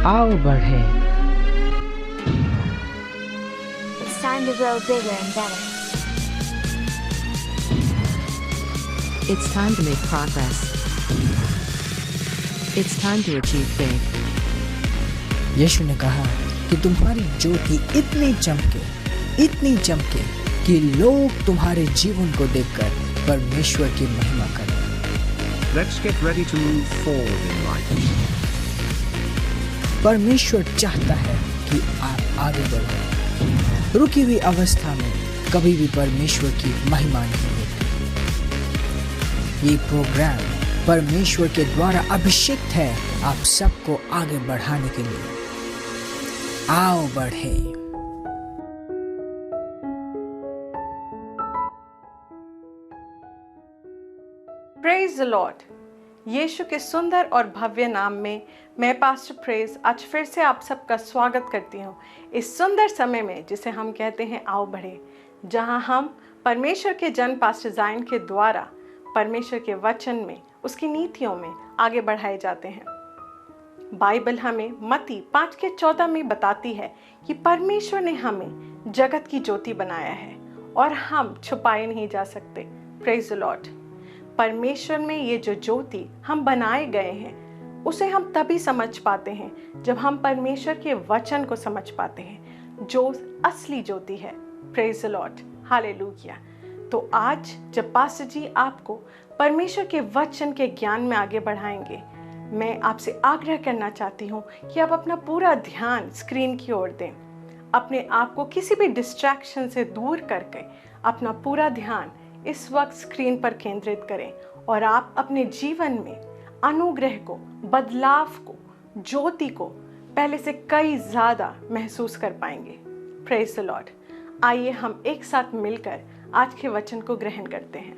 आओ बढ़े। It's time to grow bigger and better. It's time to make progress. It's time to achieve big. यीशु ने कहा कि तुम्हारी ज्योति इतनी चमके कि लोग तुम्हारे जीवन को देखकर परमेश्वर की महिमा करें। Let's get ready to move forward in life. परमेश्वर चाहता है कि आप आगे बढ़ो। रुकी हुई अवस्था में कभी भी परमेश्वर की महिमा नहीं होती। ये प्रोग्राम परमेश्वर के द्वारा अभिषिक्त है आप सबको आगे बढ़ाने के लिए। आओ बढ़े। Praise the Lord. यीशु के सुंदर और भव्य नाम में मैं पास्टर प्रेज आज फिर से आप सबका स्वागत करती हूँ इस सुंदर समय में जिसे हम कहते हैं आओ बढ़े, जहाँ हम परमेश्वर के जन पास्टर जायन के द्वारा परमेश्वर के वचन में, उसकी नीतियों में आगे बढ़ाए जाते हैं। बाइबल हमें मत्ती 5:14 में बताती है कि परमेश्वर ने हमें जगत की ज्योति बनाया है और हम छुपाए नहीं जा सकते। Praise the Lord. परमेश्वर में ये जो ज्योति हम बनाए गए हैं उसे हम तभी समझ पाते हैं जब हम परमेश्वर के वचन को समझ पाते हैं जो असली ज्योति है। Praise the lord, hallelujah. तो आज जब पास्टर जी आपको परमेश्वर के वचन के ज्ञान में आगे बढ़ाएंगे, मैं आपसे आग्रह करना चाहती हूँ कि आप अपना पूरा ध्यान स्क्रीन की ओर दें। अपने आप को किसी भी डिस्ट्रैक्शन से दूर करके अपना पूरा ध्यान इस वक्त स्क्रीन पर केंद्रित करें और आप अपने जीवन में अनुग्रह को, बदलाव को, ज्योति को पहले से कई ज़्यादा महसूस कर पाएंगे। Praise the Lord. आइए हम एक साथ मिलकर आज के वचन को ग्रहण करते हैं।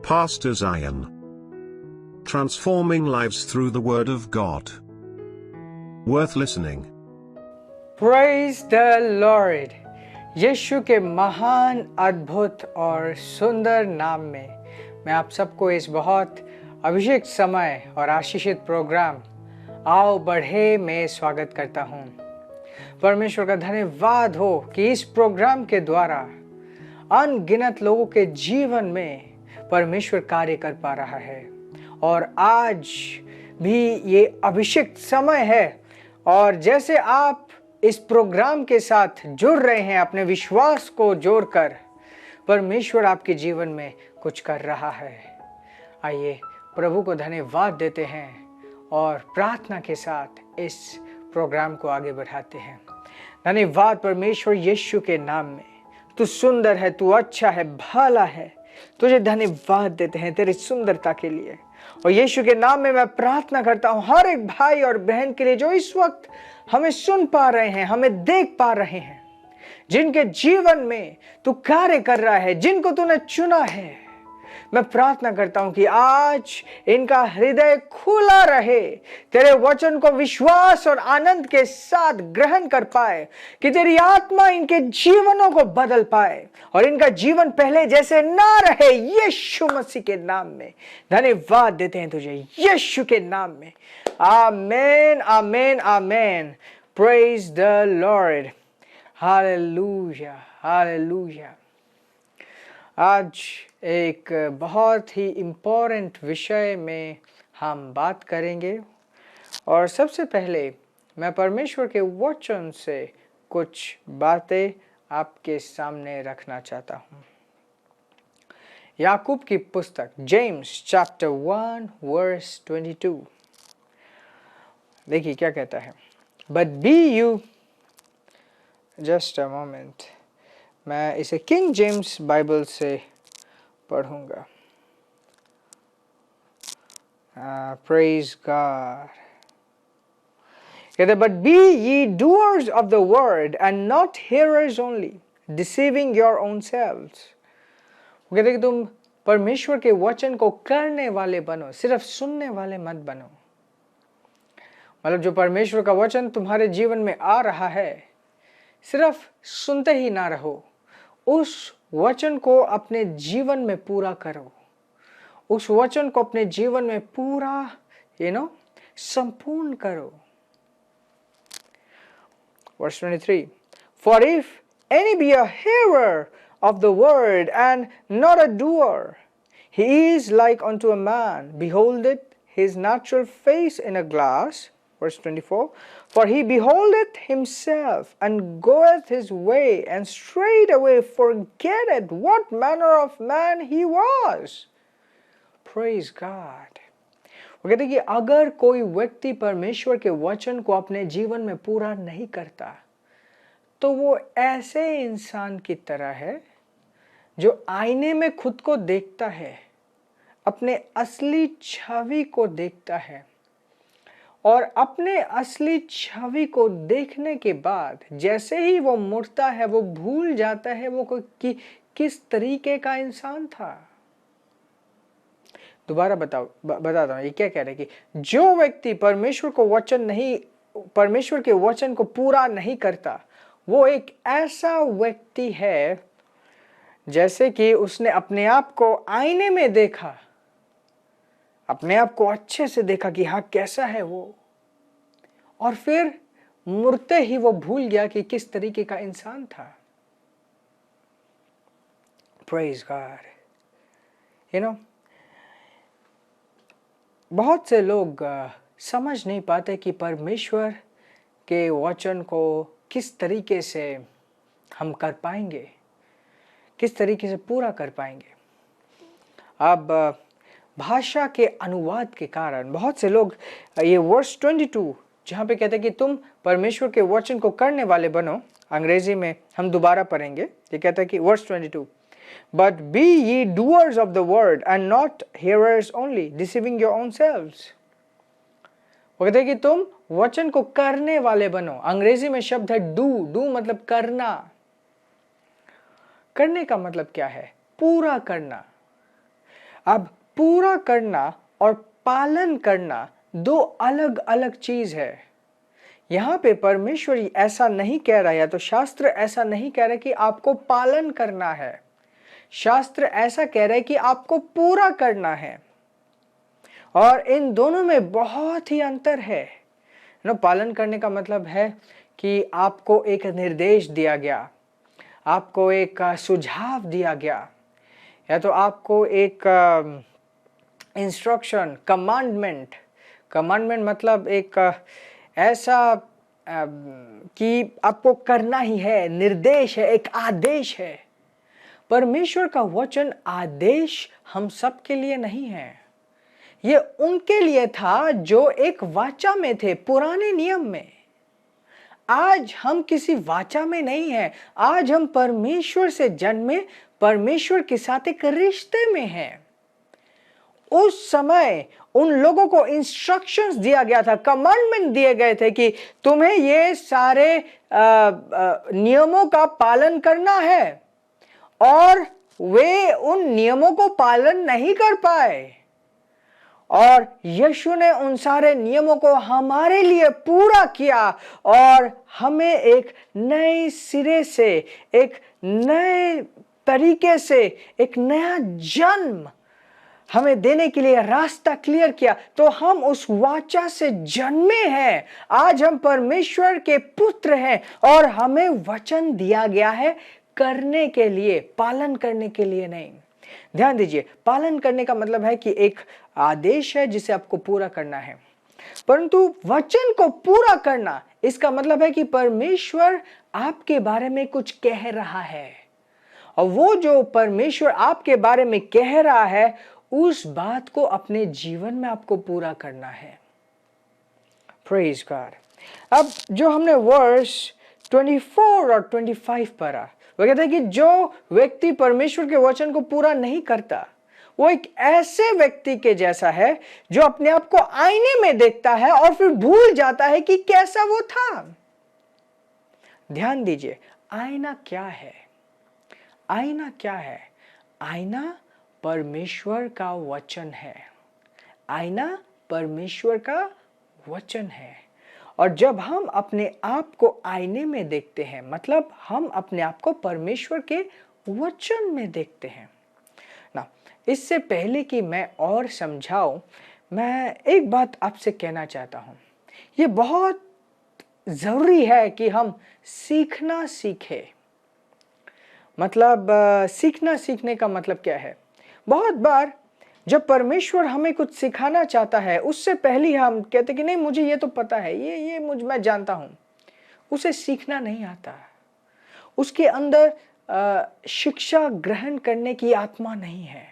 Pastor Zion. Transforming lives through the Word of God. Worth listening. Praise the Lord. यीशु के महान, अद्भुत और सुंदर नाम में मैं आप सबको इस बहुत अभिषेक समय और आशीषित प्रोग्राम आओ बढ़े में स्वागत करता हूँ। परमेश्वर का धन्यवाद हो कि इस प्रोग्राम के द्वारा अनगिनत लोगों के जीवन में परमेश्वर कार्य कर पा रहा है और आज भी ये अभिषेक समय है। और जैसे आप इस प्रोग्राम के साथ जुड़ रहे हैं, अपने विश्वास को जोड़कर परमेश्वर आपके जीवन में कुछ कर रहा है। आइए प्रभु को धन्यवाद देते हैं और प्रार्थना के साथ इस प्रोग्राम को आगे बढ़ाते हैं। धन्यवाद परमेश्वर यीशु के नाम में। तू सुंदर है, तू अच्छा है, भला है। तुझे धन्यवाद देते हैं तेरी सुंदरता के लिए। और यीशु के नाम में मैं प्रार्थना करता हूँ हर एक भाई और बहन के लिए जो इस वक्त हमें सुन पा रहे हैं, हमें देख पा रहे हैं, जिनके जीवन में तू कार्य कर रहा है, जिनको तूने चुना है। मैं प्रार्थना करता हूं कि आज इनका हृदय खुला रहे, तेरे वचन को विश्वास और आनंद के साथ ग्रहण कर पाए, कि तेरी आत्मा इनके जीवनों को बदल पाए और इनका जीवन पहले जैसे ना रहे। यीशु मसीह के नाम में धन्यवाद देते हैं तुझे, यीशु के नाम में। Amen, amen, amen. Praise the lord. Hallelujah, hallelujah. आज एक बहुत ही इम्पोर्टेंट विषय में हम बात करेंगे और सबसे पहले मैं परमेश्वर के वचन से कुछ बातें आपके सामने रखना चाहता हूँ। याकूब की पुस्तक जेम्स चैप्टर 1 वर्स 22। देखिए क्या कहता है। But be you, just a moment, मैं इसे किंग जेम्स बाइबल से पढ़ूंगा। Praise God. कहते but be ye doers of the word and not hearers only, deceiving your own selves। वो कहते कि तुम परमेश्वर के वचन को करने वाले बनो, सिर्फ सुनने वाले मत बनो। मतलब जो परमेश्वर का वचन तुम्हारे जीवन में आ रहा है, सिर्फ सुनते ही ना रहो, उस वचन को अपने जीवन में पूरा करो, उस वचन को अपने जीवन में पूरा संपूर्ण करो। Verse 23. For if any be a hearer of the word and not a doer, he is like unto a man, beholdeth his natural face in a glass. Verse 24. For he beholdeth himself and goeth his way, and straightway forgetteth what manner of man he was. Praise God. वो कहते हैं कि अगर कोई व्यक्ति परमेश्वर के वचन को अपने जीवन में पूरा नहीं करता, तो वो ऐसे इंसान की तरह है जो आईने में खुद को देखता है, अपने असली छवि को देखता है, और अपने असली छवि को देखने के बाद जैसे ही वो मुड़ता है वो भूल जाता है वो कि किस तरीके का इंसान था। दोबारा बताता हूं, ये क्या कह रहे हैं कि जो व्यक्ति परमेश्वर के वचन को पूरा नहीं करता, वो एक ऐसा व्यक्ति है जैसे कि उसने अपने आप को आईने में देखा, अपने आप को अच्छे से देखा कि हाँ कैसा है वो, और फिर मुड़ते ही वो भूल गया कि किस तरीके का इंसान था। Praise God. You know, बहुत से लोग समझ नहीं पाते कि परमेश्वर के वचन को किस तरीके से हम कर पाएंगे, किस तरीके से पूरा कर पाएंगे। अब भाषा के अनुवाद के कारण बहुत से लोग ये वर्स 22 जहाँ पे कहते हैं कि तुम परमेश्वर के वचन को करने वाले बनो, अंग्रेजी में हम दोबारा पढ़ेंगे। ये कहता है कि verse 22, But be ye doers of the word and not hearers only, deceiving your own selves. वो कहते हैं कि तुम वचन को करने वाले बनो। अंग्रेजी में शब्द है डू मतलब करना। करने का मतलब क्या है? पूरा करना। अब पूरा करना और पालन करना दो अलग अलग चीज है। यहां पे परमेश्वर ऐसा नहीं कह रहा है, या तो शास्त्र ऐसा नहीं कह रहा कि आपको पालन करना है। शास्त्र ऐसा कह रहा है कि आपको पूरा करना है, और इन दोनों में बहुत ही अंतर है। पालन करने का मतलब है कि आपको एक निर्देश दिया गया, आपको एक सुझाव दिया गया, या तो आपको एक इंस्ट्रक्शन, कमांडमेंट मतलब एक ऐसा कि आपको करना ही है, निर्देश है, एक आदेश है। परमेश्वर का वचन आदेश हम सब के लिए नहीं है। ये उनके लिए था जो एक वाचा में थे, पुराने नियम में। आज हम किसी वाचा में नहीं हैं। आज हम परमेश्वर से जन्मे, परमेश्वर के साथ एक रिश्ते में हैं। उस समय उन लोगों को इंस्ट्रक्शंस दिया गया था, कमांडमेंट दिए गए थे कि तुम्हें ये सारे नियमों का पालन करना है, और वे उन नियमों को पालन नहीं कर पाए, और यीशु ने उन सारे नियमों को हमारे लिए पूरा किया, और हमें एक नए सिरे से, एक नए तरीके से, एक नया जन्म हमें देने के लिए रास्ता क्लियर किया। तो हम उस वाचा से जन्मे हैं। आज हम परमेश्वर के पुत्र हैं, और हमें वचन दिया गया है करने के लिए, पालन करने के लिए नहीं। ध्यान दीजिए, पालन करने का मतलब है कि एक आदेश है जिसे आपको पूरा करना है, परंतु वचन को पूरा करना, इसका मतलब है कि परमेश्वर आपके बारे में कुछ कह रहा है, और वो जो परमेश्वर आपके बारे में कह रहा है, उस बात को अपने जीवन में आपको पूरा करना है। Praise God. अब जो हमने वर्स 24 और 25 पढ़ा, वो कहता है कि जो व्यक्ति परमेश्वर के वचन को पूरा नहीं करता, वो एक ऐसे व्यक्ति के जैसा है जो अपने आप को आईने में देखता है और फिर भूल जाता है कि कैसा वो था। ध्यान दीजिए, आईना क्या है? आईना क्या है? आईना परमेश्वर का वचन है। आईना परमेश्वर का वचन है। और जब हम अपने आप को आईने में देखते हैं, मतलब हम अपने आप को परमेश्वर के वचन में देखते हैं ना। इससे पहले कि मैं और समझाऊं, मैं एक बात आपसे कहना चाहता हूँ, ये बहुत ज़रूरी है कि हम सीखना सीखें। मतलब सीखने का मतलब क्या है? बहुत बार जब परमेश्वर हमें कुछ सिखाना चाहता है, उससे पहले ही हम कहते कि नहीं मुझे ये तो पता है, ये मैं जानता हूँ। उसे सीखना नहीं आता, उसके अंदर शिक्षा ग्रहण करने की आत्मा नहीं है।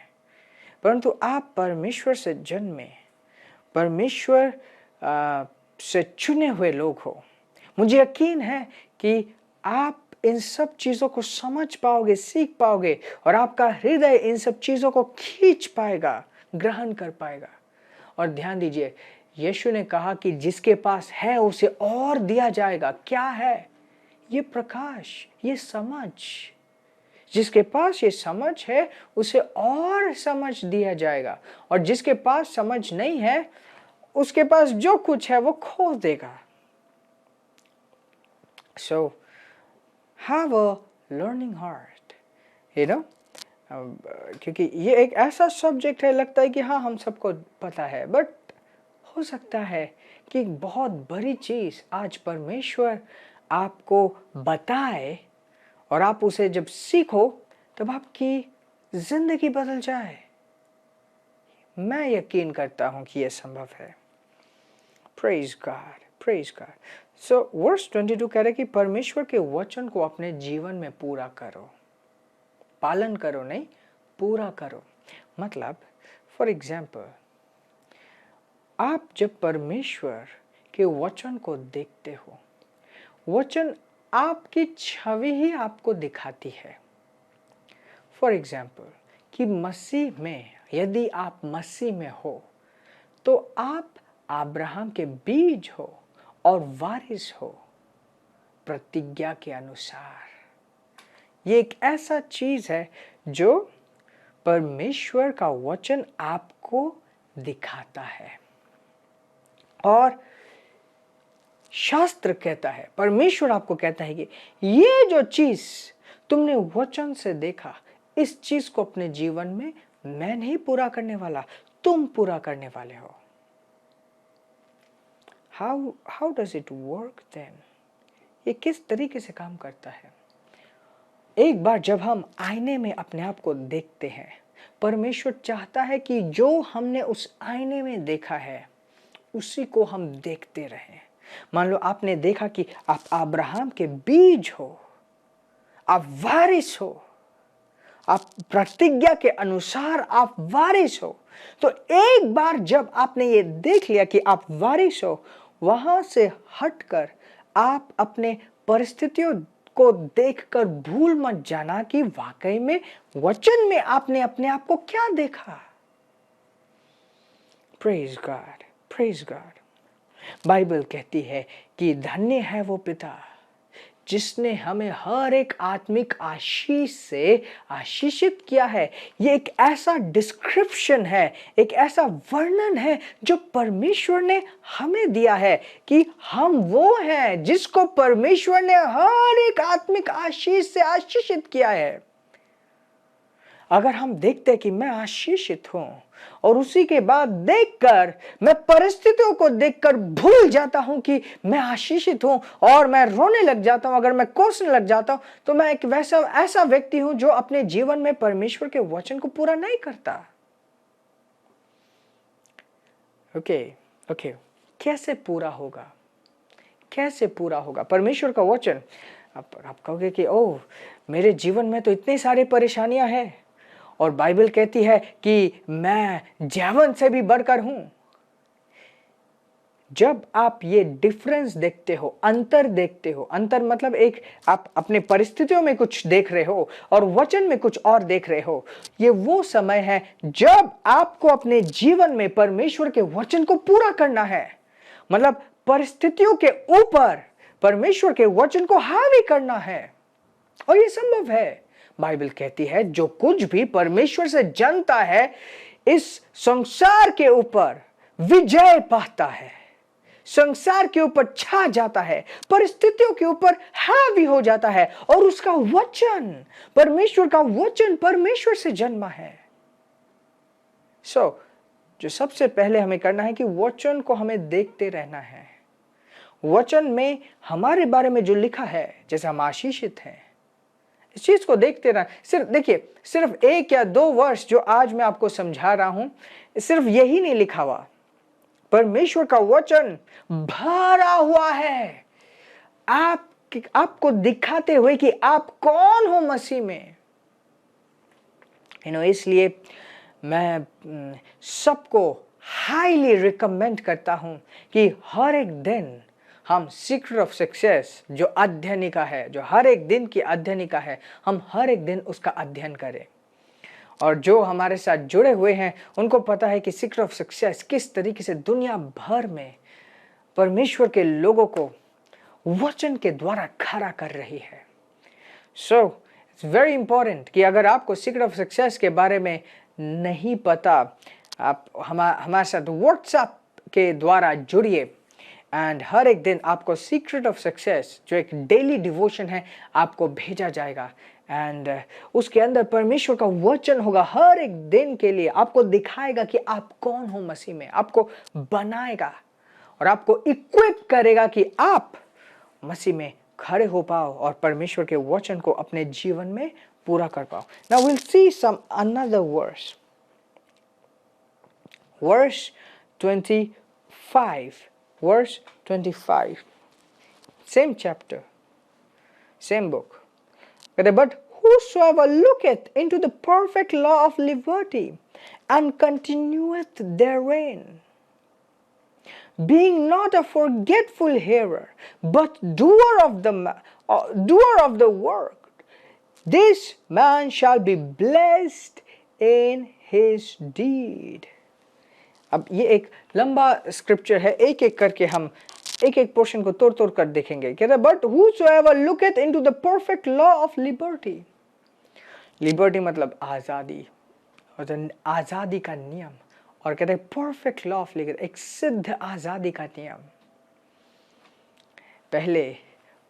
परंतु आप परमेश्वर से जन्मे, परमेश्वर से चुने हुए लोग हो। मुझे यकीन है कि आप इन सब चीज़ों को समझ पाओगे, सीख पाओगे, और आपका हृदय इन सब चीज़ों को खींच पाएगा, ग्रहण कर पाएगा। और ध्यान दीजिए, यीशु ने कहा कि जिसके पास है उसे और दिया जाएगा। क्या है? ये प्रकाश, ये समझ। जिसके पास ये समझ है उसे और समझ दिया जाएगा, और जिसके पास समझ नहीं है उसके पास जो कुछ है वो खो देगा। So have a learning heart, you know, क्योंकि ये एक ऐसा सब्जेक्ट है, लगता है कि हाँ हम सबको पता है, बट हो सकता है कि बहुत बड़ी चीज़ आज परमेश्वर आपको बताए और आप उसे जब सीखो तब आपकी जिंदगी बदल जाए। मैं यकीन करता हूँ कि यह संभव है। Praise God, praise God. So verse 22 कह रहे कि परमेश्वर के वचन को अपने जीवन में पूरा करो। पालन करो नहीं, पूरा करो। मतलब फॉर एग्जाम्पल, आप जब परमेश्वर के वचन को देखते हो, वचन आपकी छवि ही आपको दिखाती है। फॉर एग्जाम्पल कि मसीह में, यदि आप मसीह में हो तो आप अब्राहम के बीज हो और वारिस हो प्रतिज्ञा के अनुसार। ये एक ऐसा चीज है जो परमेश्वर का वचन आपको दिखाता है। और शास्त्र कहता है, परमेश्वर आपको कहता है कि ये जो चीज तुमने वचन से देखा, इस चीज को अपने जीवन में मैं नहीं पूरा करने वाला, तुम पूरा करने वाले हो। How does it work then? ये किस तरीके से काम करता है? एक बार जब हम आईने में अपने आप को देखते हैं, परमेश्वर चाहता है कि जो हमने उस आईने में देखा है उसी को हम देखते रहें। मान लो आपने देखा कि आप अब्राहम के बीज हो, आप वारिस हो, आप प्रतिज्ञा के अनुसार आप वारिस हो। तो एक बार जब आपने ये देख लिया कि आप वारिस हो, वहां से हटकर आप अपने परिस्थितियों को देखकर भूल मत जाना कि वाकई में वचन में आपने अपने आप को क्या देखा। Praise God, praise God. Bible कहती है कि धन्य है वो पिता जिसने हमें हर एक आत्मिक आशीष से आशीषित किया है। ये एक ऐसा डिस्क्रिप्शन है, एक ऐसा वर्णन है जो परमेश्वर ने हमें दिया है कि हम वो हैं जिसको परमेश्वर ने हर एक आत्मिक आशीष से आशीषित किया है। अगर हम देखते हैं कि मैं आशीषित हूं और उसी के बाद देखकर मैं परिस्थितियों को देखकर भूल जाता हूं कि मैं आशीषित हूं और मैं रोने लग जाता हूं, अगर मैं कोसने लग जाता हूं, तो मैं एक ऐसा व्यक्ति हूं जो अपने जीवन में परमेश्वर के वचन को पूरा नहीं करता। ओके, कैसे पूरा होगा? कैसे पूरा होगा परमेश्वर का वचन? आप कहोगे कि ओह, मेरे जीवन में तो इतनी सारी परेशानियां हैं और बाइबल कहती है कि मैं जैवन से भी बढ़कर हूं। जब आप ये डिफरेंस देखते हो, अंतर देखते हो, अंतर मतलब एक आप अपने परिस्थितियों में कुछ देख रहे हो और वचन में कुछ और देख रहे हो, ये वो समय है जब आपको अपने जीवन में परमेश्वर के वचन को पूरा करना है। मतलब परिस्थितियों के ऊपर परमेश्वर के वचन को हावी करना है, और ये संभव है। बाइबल कहती है जो कुछ भी परमेश्वर से जानता है इस संसार के ऊपर विजय पाता है, संसार के ऊपर छा जाता है, परिस्थितियों के ऊपर हावी हो जाता है, और उसका वचन, परमेश्वर का वचन परमेश्वर से जन्मा है। जो सबसे पहले हमें करना है कि वचन को हमें देखते रहना है। वचन में हमारे बारे में जो लिखा है, जैसे हम आशीषित हैं, इस चीज को देखते रहना। सिर्फ देखिए, सिर्फ 1 या 2 वर्ष जो आज मैं आपको समझा रहा हूं, सिर्फ यही नहीं लिखा हुआ, परमेश्वर का वचन भरा हुआ है आपको दिखाते हुए कि आप कौन हो मसीह में। इसलिए मैं सबको हाईली रिकमेंड करता हूं कि हर एक दिन हम सीक्रेट ऑफ सक्सेस जो अध्ययनिका है, जो हर एक दिन की अध्ययनिका है, हम हर एक दिन उसका अध्ययन करें। और जो हमारे साथ जुड़े हुए हैं उनको पता है कि सीक्रेट ऑफ सक्सेस किस तरीके से दुनिया भर में परमेश्वर के लोगों को वचन के द्वारा खड़ा कर रही है। सो इट्स वेरी इंपॉर्टेंट कि अगर आपको सीक्रेट ऑफ सक्सेस के बारे में नहीं पता, आप हमारे साथ व्हाट्सएप के द्वारा जुड़िए एंड हर एक दिन आपको सीक्रेट ऑफ सक्सेस जो एक डेली डिवोशन है आपको भेजा जाएगा एंड उसके अंदर परमेश्वर का वचन होगा। हर एक दिन के लिए आपको दिखाएगा कि आप कौन हो मसीह में, आपको बनाएगा और आपको इक्विप करेगा कि आप मसीह में खड़े हो पाओ और परमेश्वर के वचन को अपने जीवन में पूरा कर पाओ। Now will see some another verse, verse 25, verse 25, same chapter, same book. But whosoever looketh into the perfect law of liberty and continueth therein, being not a forgetful hearer, but doer of the work, this man shall be blessed in his deed. अब ये एक लंबा scripture है, एक एक करके हम एक एक पोर्शन को तोड़ तोड़ कर देखेंगे। कहता है but whosoever looketh into the perfect law of liberty, liberty मतलब आज़ादी, और आज़ादी का नियम, और कहते हैं परफेक्ट लॉ ऑफ लिबर्टी, एक सिद्ध आज़ादी का नियम। पहले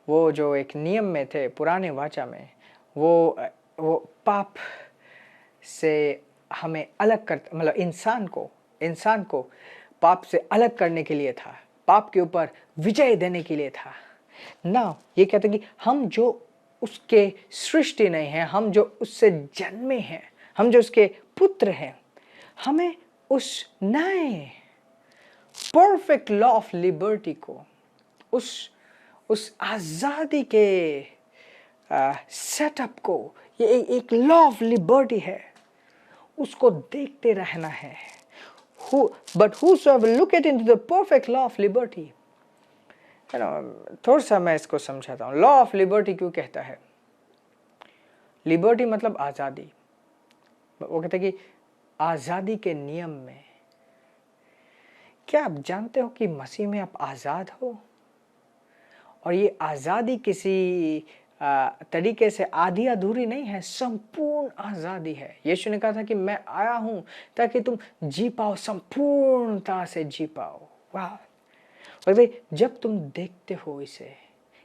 वो जो एक नियम में थे पुराने वाचा में, वो पाप से हमें अलग कर, मतलब इंसान को पाप से अलग करने के लिए था, पाप के ऊपर विजय देने के लिए था। ना ये कहते हैं कि हम जो उसके सृष्टि नहीं हैं, हम जो उससे जन्मे हैं, हम जो उसके पुत्र हैं, हमें उस नए परफेक्ट लॉ ऑफ लिबर्टी को, उस आज़ादी के सेटअप को, ये एक लॉ ऑफ लिबर्टी है, उसको देखते रहना है। But whosoever looketh into the perfect law of liberty, थोड़ा सा मैं इसको समझाता हूँ। लॉ ऑफ लिबर्टी क्यों कहता है? लिबर्टी मतलब आज़ादी। वो कहते हैं कि आज़ादी के नियम में, क्या आप जानते हो कि मसीह में आप आज़ाद हो? और ये आज़ादी किसी तरीके से आधी अधूरी नहीं है, संपूर्ण आज़ादी है। यीशु ने कहा था कि मैं आया हूँ ताकि तुम जी पाओ, संपूर्णता से जी पाओ। वाह! और जब तुम देखते हो इसे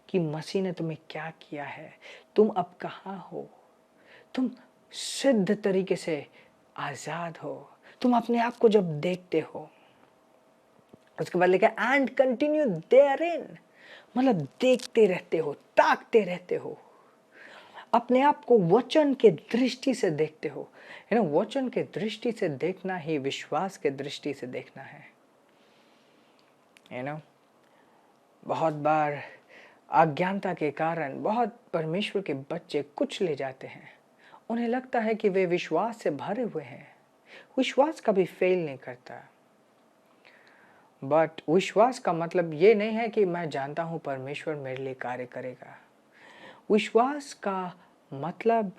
कि मसीह ने तुम्हें क्या किया है, तुम अब कहाँ हो, तुम सिद्ध तरीके से आज़ाद हो। तुम अपने आप को जब देखते हो, उसके बाद लिखा एंड कंटिन्यू देयरइन, मतलब देखते रहते हो, ताकते रहते हो, अपने आप को वचन के दृष्टि से देखते हो। वचन के दृष्टि से देखना ही विश्वास के दृष्टि से देखना है। बहुत बार अज्ञानता के कारण बहुत परमेश्वर के बच्चे कुछ ले जाते हैं। उन्हें लगता है कि वे विश्वास से भरे हुए हैं। विश्वास कभी फेल नहीं करता, बट विश्वास का मतलब ये नहीं है कि मैं जानता हूँ परमेश्वर मेरे लिए कार्य करेगा। विश्वास का मतलब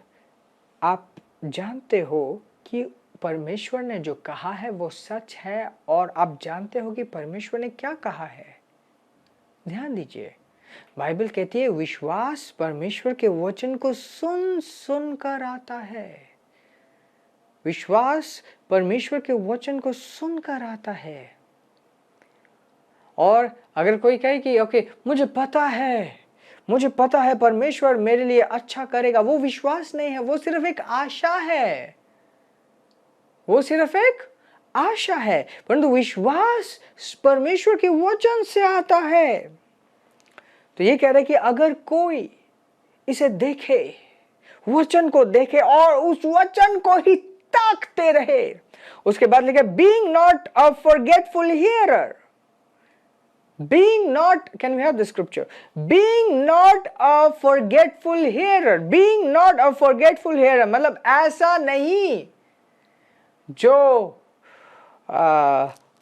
आप जानते हो कि परमेश्वर ने जो कहा है वो सच है, और आप जानते हो कि परमेश्वर ने क्या कहा है। ध्यान दीजिए, बाइबल कहती है विश्वास परमेश्वर के वचन को सुन सुन कर आता है। विश्वास परमेश्वर के वचन को सुनकर आता है। और अगर कोई कहे कि ओके मुझे पता है परमेश्वर मेरे लिए अच्छा करेगा, वो विश्वास नहीं है, वो सिर्फ एक आशा है। वो सिर्फ एक आशा है, परंतु विश्वास परमेश्वर के वचन से आता है। तो ये कह रहे कि अगर कोई इसे देखे, वचन को देखे और उस वचन को ही ताकते रहे, उसके बाद लिखे being not a forgetful hearer, being not, can we have the scripture, being not a forgetful hearer, being not a forgetful hearer मतलब ऐसा नहीं जो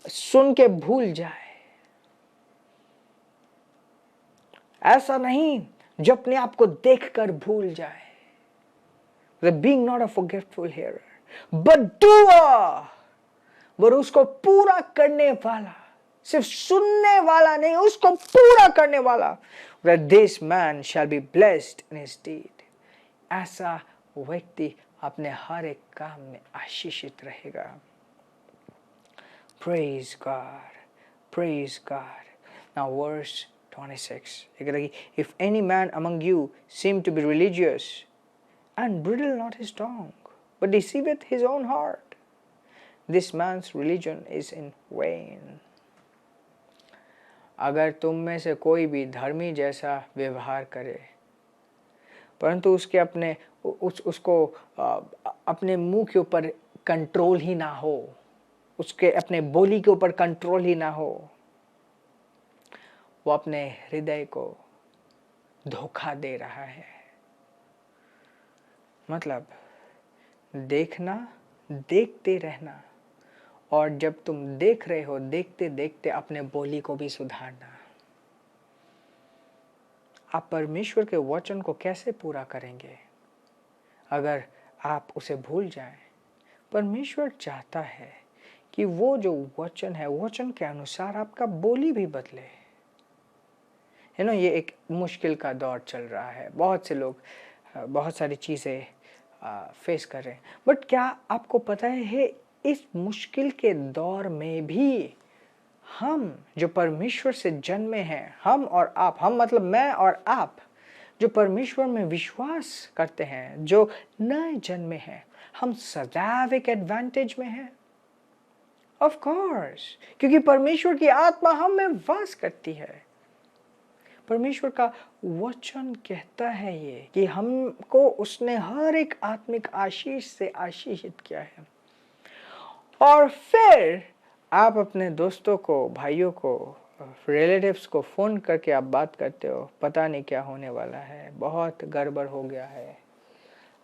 सुन के भूल जाए, ऐसा नहीं जो अपने आप को देखकर भूल जाए। being not a forgetful hearer but doer, पर उसको पूरा करने वाला, सिर्फ सुनने वाला नहीं, उसको पूरा करने वाला। That this man shall be blessed in his deed, ऐसा व्यक्ति अपने हर एक काम में आशीषित रहेगा। Praise God, praise God. Now verse 26. If any man among you seem to be religious, and bridle not his tongue, but deceiveth his own heart, this man's religion is in vain. अगर तुम में से कोई भी धर्मी जैसा व्यवहार करे, परंतु उसके उसको अपने मुंह के ऊपर कंट्रोल ही ना हो, उसके अपने बोली के ऊपर कंट्रोल ही ना हो, वो अपने हृदय को धोखा दे रहा है। मतलब देखना, देखते रहना, और जब तुम देख रहे हो, देखते देखते अपने बोली को भी सुधारना। आप परमेश्वर के वचन को कैसे पूरा करेंगे अगर आप उसे भूल जाएं? परमेश्वर चाहता है कि वो जो वचन है, वचन के अनुसार आपका बोली भी बदले। ये एक मुश्किल का दौर चल रहा है, बहुत से लोग बहुत सारी चीज़ें फेस कर रहे हैं, बट क्या आपको पता है इस मुश्किल के दौर में भी हम जो परमेश्वर से जन्मे हैं, हम और आप, हम मतलब मैं और आप जो परमेश्वर में विश्वास करते हैं, जो नए जन्मे हैं, हम सदैव एक एडवांटेज में हैं। ऑफ कोर्स, क्योंकि परमेश्वर की आत्मा हम में वास करती है। परमेश्वर का वचन कहता है ये कि हमको उसने हर एक आत्मिक आशीष से आशीषित किया है। और फिर आप अपने दोस्तों को, भाइयों को, रिलेटिव्स को फ़ोन करके आप बात करते हो, पता नहीं क्या होने वाला है, बहुत गड़बड़ हो गया है,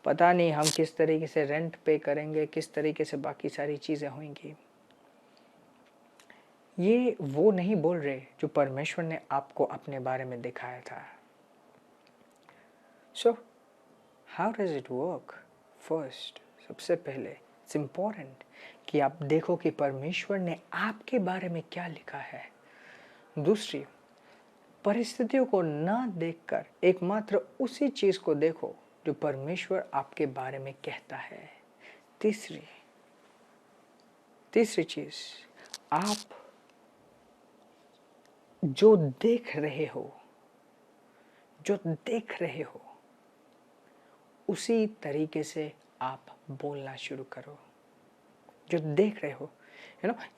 पता नहीं हम किस तरीके से रेंट पे करेंगे, किस तरीके से बाकी सारी चीज़ें होंगी। ये वो नहीं बोल रहे जो परमेश्वर ने आपको अपने बारे में दिखाया था। So how does it work? First, सबसे पहले इट्स इम्पोर्टेंट कि आप देखो कि परमेश्वर ने आपके बारे में क्या लिखा है। दूसरी, परिस्थितियों को ना देखकर एकमात्र उसी चीज़ को देखो जो परमेश्वर आपके बारे में कहता है। तीसरी चीज़, आप जो देख रहे हो उसी तरीके से आप बोलना शुरू करो। जो देख रहे हो,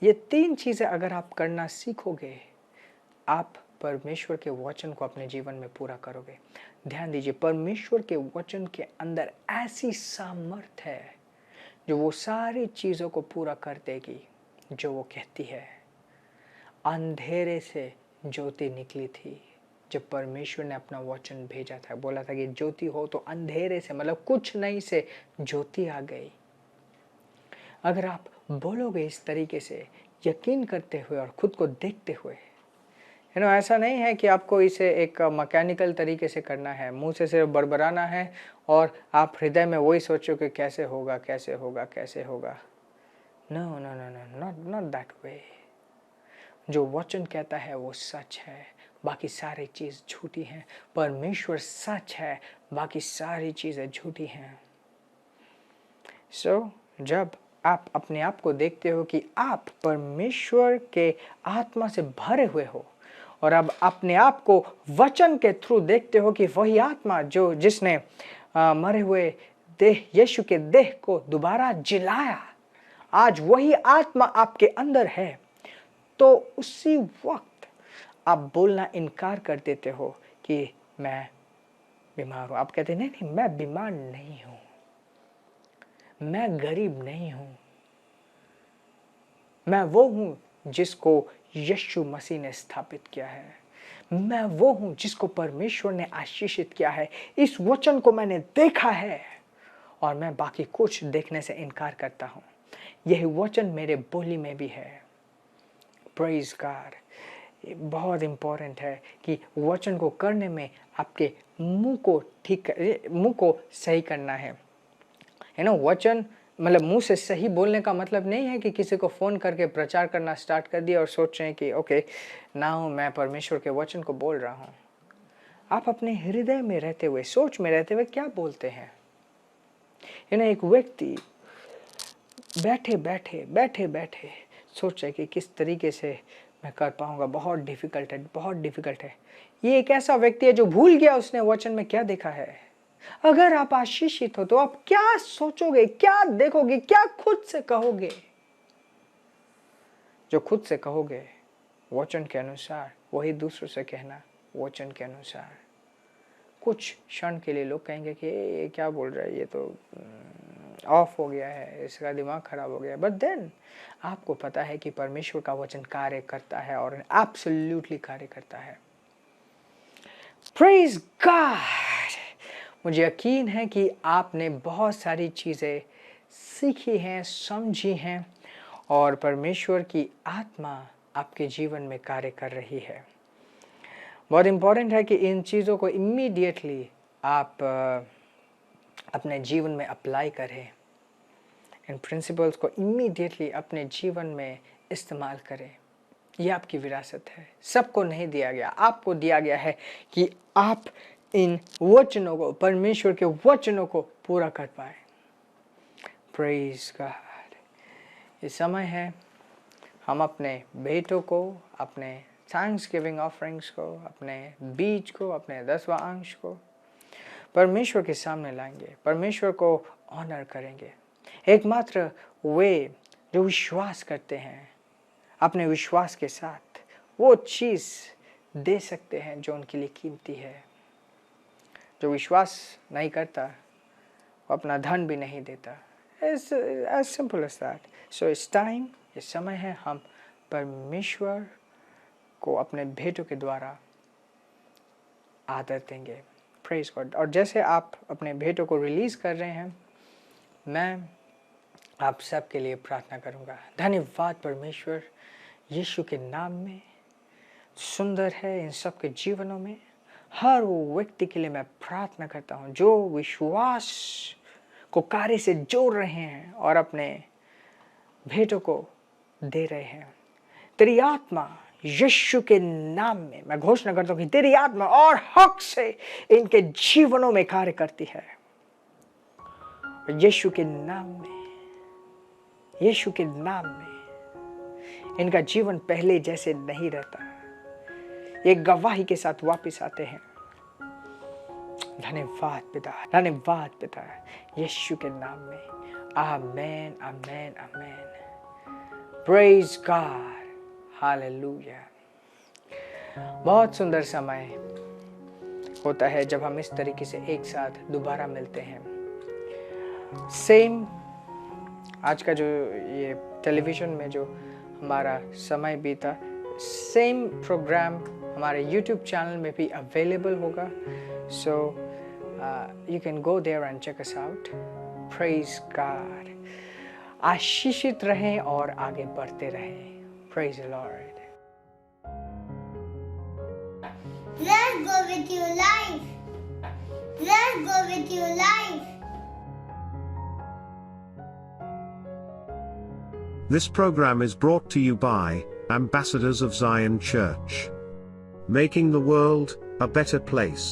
ये तीन चीज़ें अगर आप करना सीखोगे, आप परमेश्वर के वचन को अपने जीवन में पूरा करोगे। ध्यान दीजिए, परमेश्वर के वचन के अंदर ऐसी सामर्थ है जो वो सारी चीज़ों को पूरा कर देगी जो वो कहती है। अंधेरे से ज्योति निकली थी जब परमेश्वर ने अपना वचन भेजा था, बोला था कि ज्योति हो, तो अंधेरे से मतलब कुछ नहीं से ज्योति आ गई। अगर आप बोलोगे इस तरीके से, यकीन करते हुए और खुद को देखते हुए, ऐसा नहीं है कि आपको इसे एक मैकेनिकल तरीके से करना है, मुंह से सिर्फ बड़बड़ाना है और आप हृदय में वही सोचो कि कैसे होगा। No, not that way. जो वचन कहता है वो सच है, बाकी सारी चीज़ झूठी हैं। परमेश्वर सच है, बाकी सारी चीज़ें झूठी हैं। जब आप अपने आप को देखते हो कि आप परमेश्वर के आत्मा से भरे हुए हो, और अब अपने आप को वचन के थ्रू देखते हो कि वही आत्मा जिसने मरे हुए देह, यीशु के देह को दोबारा जिलाया, आज वही आत्मा आपके अंदर है, तो उसी वक्त आप बोलना इनकार कर देते हो कि मैं बीमार हूं। आप कहते नहीं नहीं, मैं बीमार नहीं हूं, मैं गरीब नहीं हूं, मैं वो हूं जिसको यीशु मसीह ने स्थापित किया है, मैं वो हूं जिसको परमेश्वर ने आशीषित किया है, इस वचन को मैंने देखा है और मैं बाकी कुछ देखने से इनकार करता हूं। यही वचन मेरे बोली में भी है। Praise God. बहुत इंपॉर्टेंट है कि वचन को करने में आपके मुंह को सही करना है। वचन मतलब मुंह से सही बोलने का मतलब नहीं है कि किसी को फ़ोन करके प्रचार करना स्टार्ट कर दिया और सोच रहे हैं कि ओके नाउ मैं परमेश्वर के वचन को बोल रहा हूँ। आप अपने हृदय में रहते हुए, सोच में रहते हुए क्या बोलते हैं। एक व्यक्ति बैठे बैठे सोच रहे कि किस तरीके से मैं कर पाऊंगा, बहुत डिफिकल्ट है। ये एक ऐसा व्यक्ति है जो भूल गया उसने वचन में क्या देखा है। अगर आप आशीषित हो तो आप क्या सोचोगे, क्या देखोगे, क्या खुद से कहोगे। जो खुद से कहोगे वचन के अनुसार, वही दूसरों से कहना वचन के अनुसार। कुछ क्षण के लिए लोग कहेंगे कि ये क्या बोल रहा है, ये तो ऑफ हो गया है, इसका दिमाग खराब हो गया। बट देन आपको पता है कि परमेश्वर का वचन कार्य करता है और एब्सोल्युटली कार्य करता है। Praise God. मुझे यकीन है कि आपने बहुत सारी चीज़ें सीखी हैं, समझी हैं और परमेश्वर की आत्मा आपके जीवन में कार्य कर रही है। बहुत इम्पॉर्टेंट है कि इन चीज़ों को इमीडिएटली आप अपने जीवन में अप्लाई करें। इन प्रिंसिपल्स को इमीडिएटली अपने जीवन में इस्तेमाल करें। यह आपकी विरासत है, सबको नहीं दिया गया, आपको दिया गया है कि आप इन वचनों को, परमेश्वर के वचनों को पूरा कर पाए। Praise God. ये समय है हम अपने बेटों को, अपने थैंक्सगिविंग ऑफरिंग्स को, अपने बीज को, अपने 10वां अंश को परमेश्वर के सामने लाएंगे, परमेश्वर को ऑनर करेंगे। एकमात्र वे जो विश्वास करते हैं अपने विश्वास के साथ वो चीज़ दे सकते हैं जो उनके लिए कीमती है। जो विश्वास नहीं करता वो अपना धन भी नहीं देता। as simple as that. So it's time, ये समय है हम परमेश्वर को अपने भेंटों के द्वारा आदर देंगे। Praise God. और जैसे आप अपने भेंटों को रिलीज़ कर रहे हैं, मैं आप सब के लिए प्रार्थना करूंगा। धन्यवाद परमेश्वर, यीशु के नाम में सुंदर है इन सब के जीवनों में। हर वो व्यक्ति के लिए मैं प्रार्थना करता हूं जो विश्वास को कार्य से जोड़ रहे हैं और अपने भेंटों को दे रहे हैं। तेरी आत्मा यीशु के नाम में मैं घोषणा करता हूं कि तेरी आत्मा और हक से इनके जीवनों में कार्य करती है। यीशु के नाम में, यीशु के नाम में इनका जीवन पहले जैसे नहीं रहता, ये गवाही के साथ वापस आते हैं। धन्यवाद पिता, धन्यवाद पिता, यीशु के नाम में। Amen, amen, amen. Praise God, hallelujah. बहुत सुंदर समय होता है जब हम इस तरीके से एक साथ दोबारा मिलते हैं। सेम आज का जो ये टेलीविज़न में जो हमारा समय बीता, सेम प्रोग्राम हमारे YouTube चैनल में भी अवेलेबल होगा। So you can go there and check us out. Praise God. आशीषित रहें और आगे बढ़ते रहें। Praise the Lord. Let's go with your life. Let's go with your life. This program is brought to you by Ambassadors of Zion Church. Making the world a better place.